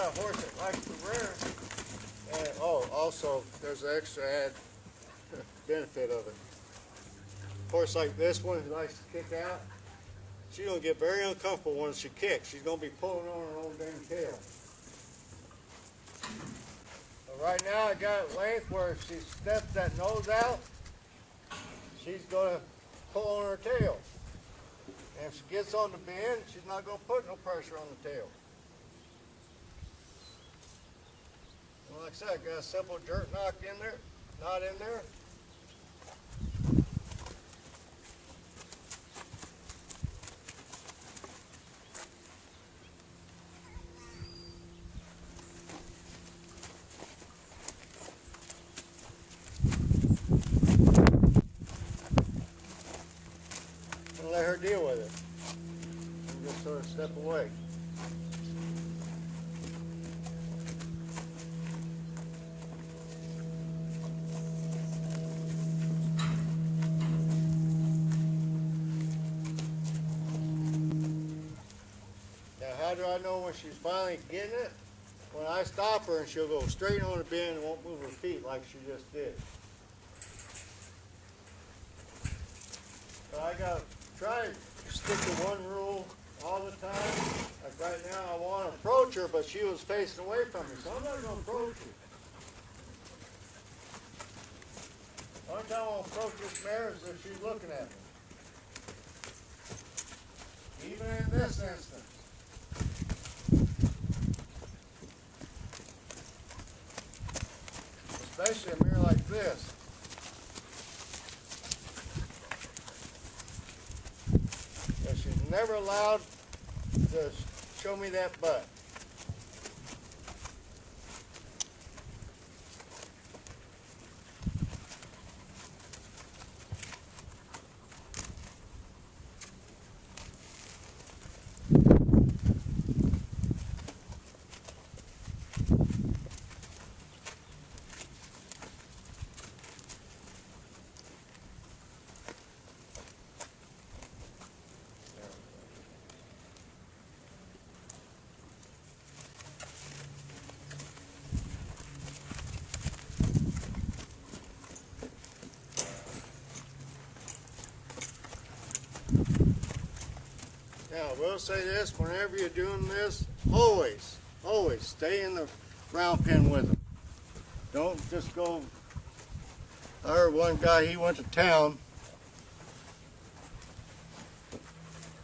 got a horse that likes to rear. And also there's an extra add benefit of it. A horse like this one who likes to kick out, she's gonna get very uncomfortable when she kicks. She's gonna be pulling on her own dang tail. But right now I got it length where if she steps that nose out, she's gonna pull on her tail. And if she gets on the bend, she's not going to put no pressure on the tail. And like I said, I got a simple jerk knot in there. And let her deal with it. And just sort of step away. How do I know when she's finally getting it? When I stop her and she'll go straight on the bend and won't move her feet like she just did. So I got to try to stick to one rule all the time. Like right now I want to approach her, but she was facing away from me, so I'm not going to approach her. The only time I'll approach this mare is if she's looking at me. Even in this instance. Especially a mare like this. But she's never allowed to show me that butt. Now, I will say this, whenever you're doing this, always stay in the round pen with them. Don't just go. I heard one guy, he went to town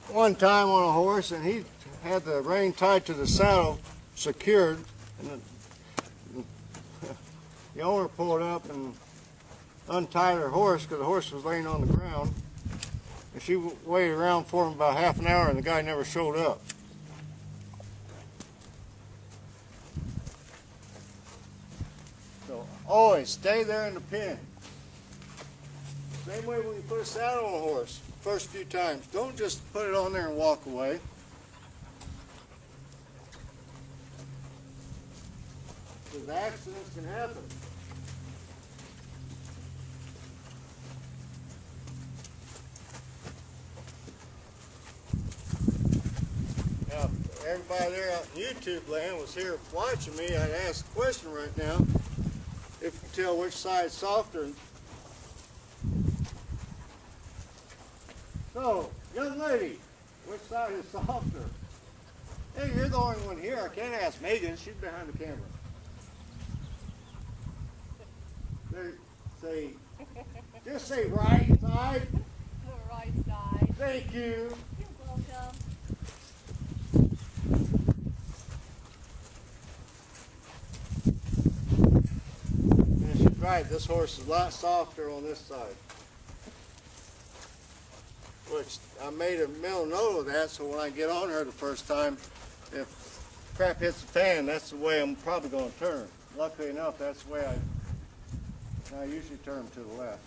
one time on a horse and he had the rein tied to the saddle, secured, and the owner pulled up and untied her horse because the horse was laying on the ground. And she waited around for him about half an hour and the guy never showed up. So always stay there in the pen. Same way when you put a saddle on a horse, first few times. Don't just put it on there and walk away. Because accidents can happen. Now, everybody there out in YouTube land was here watching me. I'd ask a question right now. If you can tell which side's softer. So, young lady, which side is softer? Hey, you're the only one here. I can't ask Megan. She's behind the camera. Just say right side. The right side. Thank you. You're welcome. And she's right. This horse is a lot softer on this side. Which I made a mental note of that, so when I get on her the first time, if crap hits the fan, that's the way I'm probably going to turn. Luckily enough, that's the way I usually turn to the left.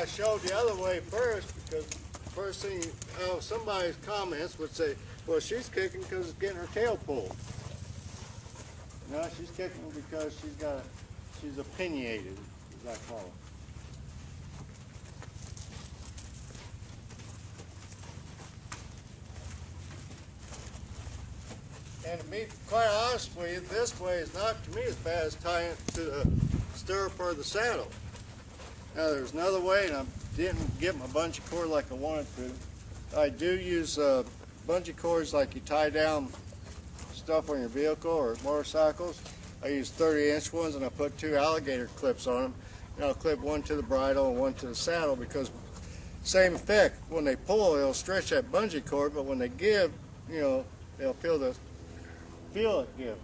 I showed the other way first because first thing, somebody's comments would say, well, she's kicking because it's getting her tail pulled. No, she's kicking because she's opinionated, as I call it. And to be quite honest with you, this way is not, to me, as bad as tying it to the stirrup or the saddle. Now there's another way, and I didn't get my bungee cord like I wanted to. I do use bungee cords like you tie down stuff on your vehicle or motorcycles. I use 30-inch ones, and I put 2 alligator clips on them. And I'll clip one to the bridle and one to the saddle because same effect. When they pull, they'll stretch that bungee cord, but when they give, you know, they'll feel it give.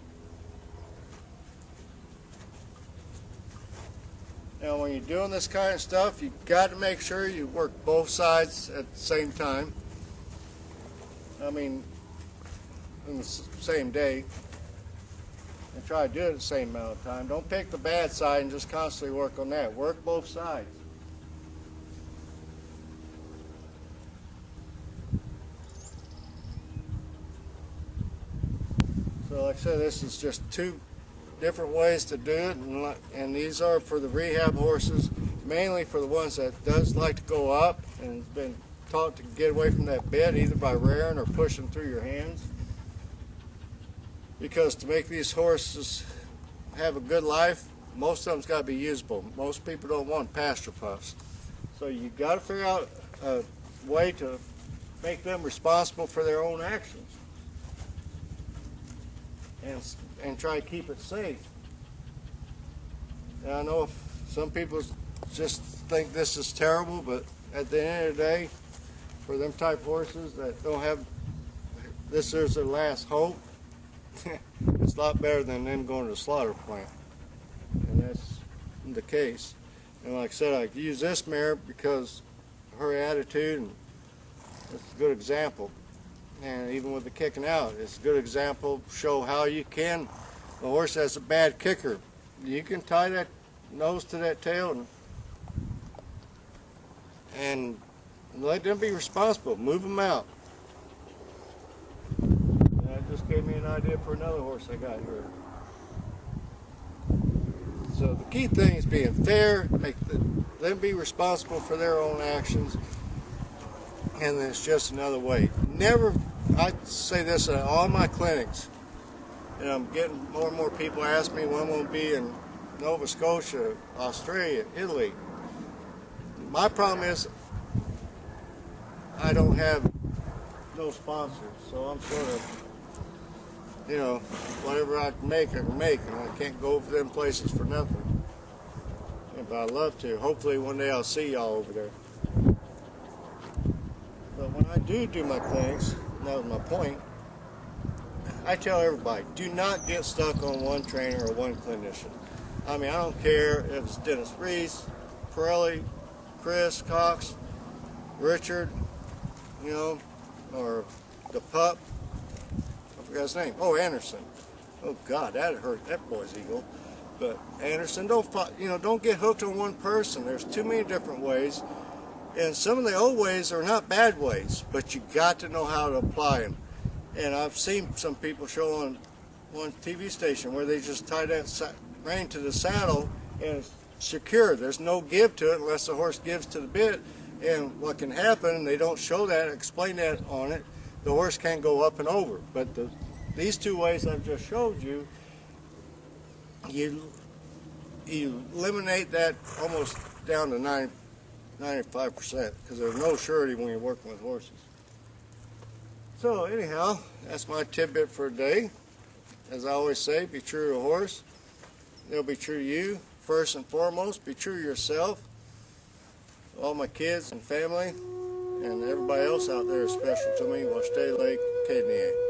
Now when you're doing this kind of stuff, you've got to make sure you work both sides at the same time. I mean, in the same day. And try to do it at the same amount of time. Don't pick the bad side and just constantly work on that. Work both sides. So like I said, this is just 2 different ways to do it, and these are for the rehab horses, mainly for the ones that does like to go up and been taught to get away from that bed either by rearing or pushing through your hands. Because to make these horses have a good life, most of them's got to be usable. Most people don't want pasture puffs. So you got to figure out a way to make them responsible for their own actions. And try to keep it safe. And I know some people just think this is terrible, but at the end of the day, for them type horses that don't have, this is their last hope, it's a lot better than them going to the slaughter plant. And that's the case. And like I said, I use this mare because of her attitude, and it's a good example. And even with the kicking out, it's a good example, show how you can, a horse that's a bad kicker, you can tie that nose to that tail and let them be responsible, move them out. And that just gave me an idea for another horse I got here. So the key thing is being fair, make them be responsible for their own actions, and then it's just another way. Never, I say this at all my clinics, and I'm getting more and more people ask me when we'll be in Nova Scotia, Australia, Italy. My problem is I don't have no sponsors, so I'm sort of, you know, whatever I can make, and I can't go over them places for nothing. But I'd love to. Hopefully one day I'll see y'all over there. But when I do my clinics, that was my point, I tell everybody, do not get stuck on one trainer or one clinician. I mean, I don't care if it's Dennis Reese, Pirelli, Chris, Cox, Richard, you know, or the pup, I forgot his name, oh, Anderson. Oh God, that hurt that boy's ego. But Anderson, don't get hooked on one person. There's too many different ways. And some of the old ways are not bad ways, but you got to know how to apply them. And I've seen some people show on one TV station where they just tie that rein to the saddle and it's secure. There's no give to it unless the horse gives to the bit. And what can happen, they don't show that, explain that on it, the horse can't go up and over. But these 2 ways I've just showed you, you eliminate that almost down to 95%, because there's no surety when you're working with horses. So anyhow, that's my tidbit for today. As I always say, be true to a horse. They'll be true to you. First and foremost, be true to yourself. All my kids and family and everybody else out there is special to me. Wash Day Lake, KDA.